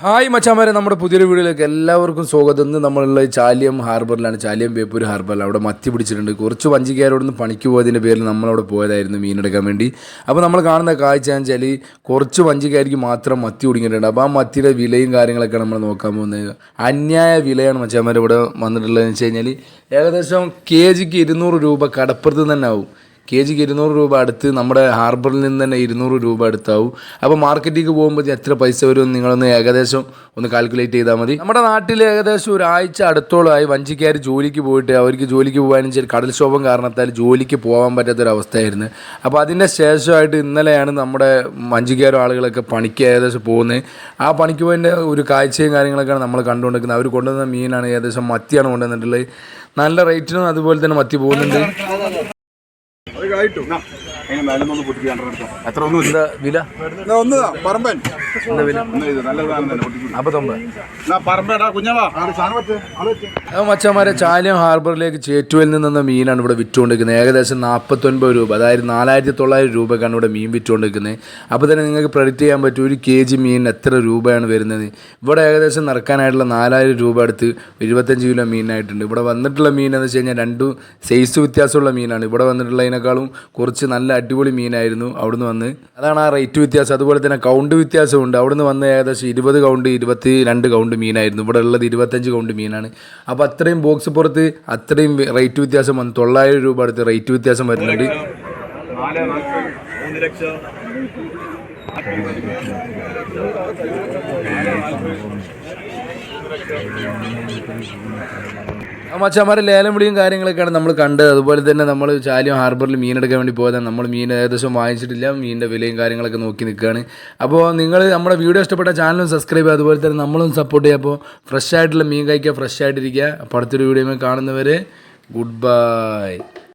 Hi മച്ചാമാരെ, നമ്മുടെ പുതിയൊരു വീഡിയോയിലേക്ക് എല്ലാവർക്കും സ്വാഗതം. ഇന്ന് നമ്മളുള്ള ചാലിയം ഹാർബറിലാണ്, ചാലിയം ബേപ്പൂർ ഹാർബറിൽ. അവിടെ മത്തി പിടിച്ചിട്ടുണ്ട്. കുറച്ച് വഞ്ചിക്കാരോടൊന്ന് പണിക്ക് പോയതിൻ്റെ പേരിൽ നമ്മളവിടെ പോയതായിരുന്നു മീനെടുക്കാൻ വേണ്ടി. അപ്പോൾ നമ്മൾ കാണുന്ന കാഴ്ച എന്ന് വെച്ചാൽ കുറച്ച് വഞ്ചിക്കാർക്ക് മാത്രം മത്തി കുടുങ്ങിയിട്ടുണ്ട്. അപ്പോൾ ആ മത്തിയുടെ വിലയും കാര്യങ്ങളൊക്കെ നമ്മൾ നോക്കാൻ പോകുന്നത്. അന്യായ വിലയാണ് മച്ചാമാരെ ഇവിടെ വന്നിട്ടുള്ളതെന്ന് വെച്ച് കഴിഞ്ഞാൽ ഏകദേശം KGക്ക് 200 രൂപ കടപ്പുറത്ത് തന്നെ ആവും. KGക്ക് 200 രൂപ അടുത്ത് നമ്മുടെ ഹാർബറിൽ നിന്ന് തന്നെ 200 രൂപ അടുത്താവും. അപ്പോൾ മാർക്കറ്റിലേക്ക് പോകുമ്പോൾ എത്ര പൈസ വരും നിങ്ങളൊന്ന് ഏകദേശം ഒന്ന് കാൽക്കുലേറ്റ് ചെയ്താൽ മതി. നമ്മുടെ നാട്ടിൽ ഏകദേശം ഒരാഴ്ച അടുത്തോളമായി വഞ്ചിക്കാർ ജോലിക്ക് പോയിട്ട് അവർക്ക് ജോലിക്ക് പോകാനും ശരി കടൽക്ഷോഭം കാരണത്താൽ ജോലിക്ക് പോകാൻ പറ്റാത്തൊരവസ്ഥയായിരുന്നു. അപ്പോൾ അതിൻ്റെ ശേഷമായിട്ട് ഇന്നലെയാണ് നമ്മുടെ വഞ്ചിക്കാരും ആളുകളൊക്കെ പണിക്ക് ഏകദേശം പോകുന്നത്. ആ പണിക്ക് പോയതിൻ്റെ ഒരു കാഴ്ചയും കാര്യങ്ങളൊക്കെയാണ് നമ്മൾ കണ്ടുകൊണ്ടിരിക്കുന്നത്. അവർ കൊണ്ടുവന്ന മീനാണ് ഏകദേശം മത്തിയാണ് കൊണ്ടുവന്നിട്ടുള്ളത്. നല്ല റേറ്റിനും അതുപോലെ തന്നെ മത്തി പോകുന്നുണ്ട്. എത്ര എന്താ വില? മച്ചന്മാരെ, ചാലിയം ഹാർബറിലേക്ക് ചേറ്റുവയിൽ നിന്ന മീനാണ് ഇവിടെ വിറ്റുകൊണ്ടിരിക്കുന്നത്. ഏകദേശം 49 രൂപ, അതായത് 4900 രൂപക്കാണ് ഇവിടെ മീൻ വിറ്റുകൊണ്ടിരിക്കുന്നത്. അപ്പോൾ തന്നെ നിങ്ങൾക്ക് പ്രെഡിക്റ്റ് ചെയ്യാൻ പറ്റും ഒരു KG മീൻ എത്ര രൂപയാണ് വരുന്നത്. ഇവിടെ ഏകദേശം നടക്കാനായിട്ടുള്ള 4000 രൂപ അടുത്ത് 25 കിലോ മീനായിട്ടുണ്ട്. ഇവിടെ വന്നിട്ടുള്ള മീൻ എന്ന് വെച്ച് കഴിഞ്ഞാൽ രണ്ടും സൈസ് വ്യത്യാസമുള്ള മീനാണ്. ഇവിടെ വന്നിട്ടുള്ളതിനേക്കാളും കുറച്ച് നല്ല അടിപൊളി മീനായിരുന്നു അവിടുന്ന് വന്ന്. അതാണ് ആ റേറ്റ് വ്യത്യാസം. അതുപോലെ തന്നെ കൗണ്ട് വ്യത്യാസമുണ്ട്. അവിടുന്ന് വന്ന് ഏകദേശം 20 കൗണ്ട് 22 കൗണ്ട് മീനായിരുന്നു. ഇവിടെ ഉള്ളത് 25 കൗണ്ട് മീനാണ്. അപ്പോൾ അത്രയും ബോക്സ് പുറത്ത് അത്രയും റേറ്റ് വ്യത്യാസം വന്നു. 900 രൂപ അടുത്ത് റേറ്റ് വ്യത്യാസം വരുന്നുണ്ട്. മച്ചാമാരെ, ലേലം വിളിയും കാര്യങ്ങളൊക്കെയാണ് നമ്മൾ കണ്ടത്. അതുപോലെ തന്നെ നമ്മൾ ചാലിയം ഹാർബറിൽ മീനെടുക്കാൻ വേണ്ടി പോയതാണ്. നമ്മൾ മീൻ ഏകദേശം വാങ്ങിച്ചിട്ടില്ല. മീനിൻ്റെ വിലയും കാര്യങ്ങളൊക്കെ നോക്കി നിൽക്കുകയാണ്. അപ്പോൾ നിങ്ങൾ നമ്മുടെ വീഡിയോ ഇഷ്ടപ്പെട്ട ചാനലും സബ്സ്ക്രൈബ് ചെയ്യുക. അതുപോലെ തന്നെ നമ്മളും സപ്പോർട്ട് ചെയ്യുക. അപ്പോൾ ഫ്രഷ് ആയിട്ടുള്ള മീൻ കഴിക്കുക, ഫ്രഷ് ആയിട്ടിരിക്കുക. അപ്പോൾ അടുത്തൊരു വീഡിയോ കാണുന്നവരെ ഗുഡ് ബൈ.